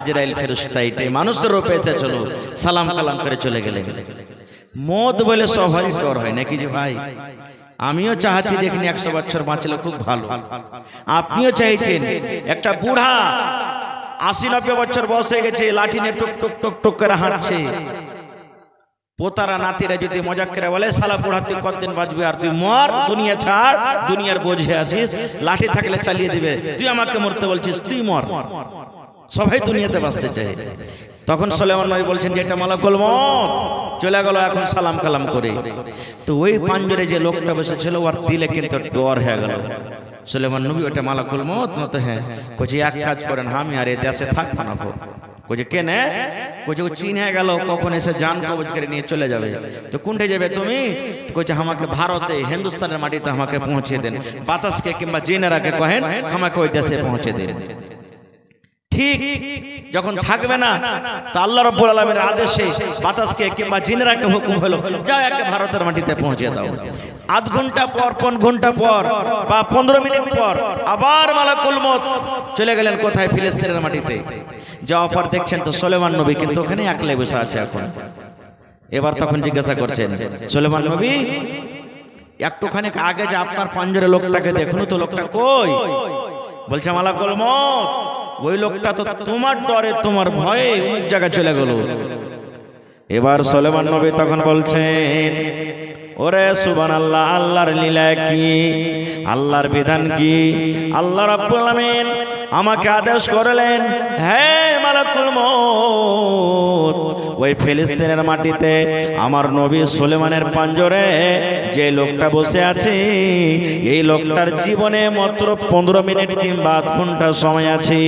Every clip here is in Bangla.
আজরাইল ফেরেশতা এটাই মানুষের রূপে চলো সালাম কালাম করে চলে গেলেন। মত বলে সবারই ডর হয় নাকি যে ভাই? আমিও চাচ্ছি যে এখানে 100 বছর বাঁচলে খুব ভালো। আপনিও চাইছেন একটা বুড়া 80-90 বছর বয়স হয়ে গেছে, লাঠি নিয়ে টুক টুক টুক টুক করে হাঁটছে। পোতারা নাতিরা যদি মজাক করে বলে শালা বুড়া তুই কতদিন বাঁচবি, আর তুই মর, দুনিয়া ছাড়, দুনিয়ার বোঝে আছিস, লাঠি থাকলে চালিয়ে দিবে, তুই আমাকে মরতে বলছিস, তুই মর। সবাই দুনিয়াতে বাঁচতে চায়। তখন সুলাইমান নবী বলছেন যে এটা মালাকুল মউত চলে গেল এখন সালাম কালাম করে। তো ওই পাঞ্জরে যে লোকটা বসেছিল ওর দিলে কিন্তু ডর হয়ে গেল। সুলাইমান নবী ওটা মালাকুল মউত না? তো হ্যাঁ। কইছে এক কাজ করেন, আমি আর এই দেশে থাকবো না। কইছে কেনে? কইছে ও চিনে গেল, কখন এসে জান কবজ করে নিয়ে চলে যাবে। তো কোনটা যাবে তুমি? কইছে আমাকে ভারতে হিন্দুস্তানের মাটিতে আমাকে পৌঁছে দেন, বাতাসকে কিংবা জিনেরাকে কহেন আমাকে ওই দেশে পৌঁছে দেন। ঠিক যখন থাকবে না তো আল্লাহ রাব্বুল আলামিনের আদেশে বাতাসকে কিংবা জিনেরাকে হুকুম হলো যাও একে ভারতের মাটিতে পৌঁছে দাও। আধ ঘন্টা পর, 5 ঘন্টা পর বা 15 মিনিট পর আবার মালাকুল মউত চলে গেলেন কোথায়? ফিলিস্তিনের মাটিতে। যাওয়ার পর দেখছেন তো সুলাইমান নবী কিন্তু ওখানে একলাই বসে আছে এখন। এবার তখন জিজ্ঞাসা করছেন সুলাইমান নবী একটুখানি আগে যে আপনার পাঞ্জরে লোকটাকে দেখুন তো, লোকটা কই? বলছে মালাকুল মউত ওই লোকটা তো তোমার ডরে তোমার ভয়ে অনেক জায়গায় চলে গেল। এবার সুলাইমান নবী তখন বলছেন ওরে সুবহানাল্লাহ, আল্লাহর লীলা কি, আল্লাহর বিধান কি? আল্লাহ রাব্বুল আলামিন আমাকে আদেশ করলেন, হে মালাকুল মউত ওই ফিলিস্তিনের মাটিতে আমার নবী সুলাইমানের পাঞ্জরে যে লোকটা বসে আছে এই লোকটার জীবনে মাত্র 15 মিনিট কিংবা আধ ঘন্টা সময় আছে।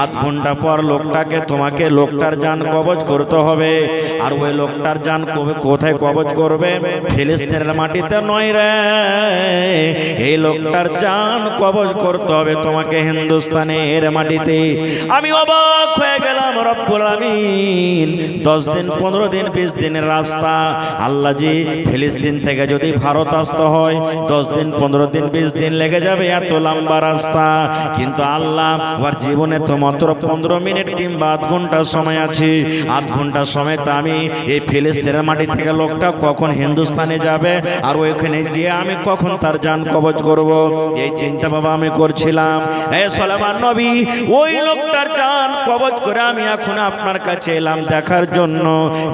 আধ ঘন্টা পর লোকটাকে তোমাকে লোকটার জান কবজ করতে হবে। আর ওই লোকটার জান কোথায় কবজ করবে? ফিলিস্তিনের মাটিতে নয় রে, এই লোকটার জান কবজ করতে হবে তোমাকে হিন্দুস্তানের মাটিতে। আমি অবাক হয়ে গেলাম, রব্বুল আমিন 10 দিন 15 দিন 20 দিনের রাস্তা আল্লাহ জি ফিলিস্তিন থেকে যদি ভারত আসতে হয় 10 দিন 15 দিন 20 দিন লেগে যাবে, এত লম্বা রাস্তা। কিন্তু আল্লাহ ওর জীবনে তো মাত্র 15 মিনিট কিংবা আধ ঘন্টা সময় আছে। আধ ঘন্টা সময় তো আমি এই ফিলিস্তিনের মাটি থেকে লোকটা কখন হিন্দুস্তানে যাবে আর ওইখানে গিয়ে আমি কখন তার জান কবজ করব, এই চিন্তা বাবা আমি করছিলাম। হে সুলাইমান নবী ওই লোকটার জান কবজ করে আমি এখন আপনার কাছে এলাম দেখার জন্য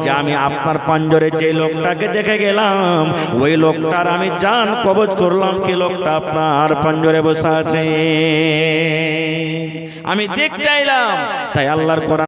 যে আমি আপনার পাঞ্জরে যে লোকটাকে দেখে গেলাম ওই লোকটার আমি জান কবজ করলাম কি লোকটা আপনার পাঞ্জরে বসে আছে, আমি দেখতে এলাম। তাই আল্লাহর কোরআন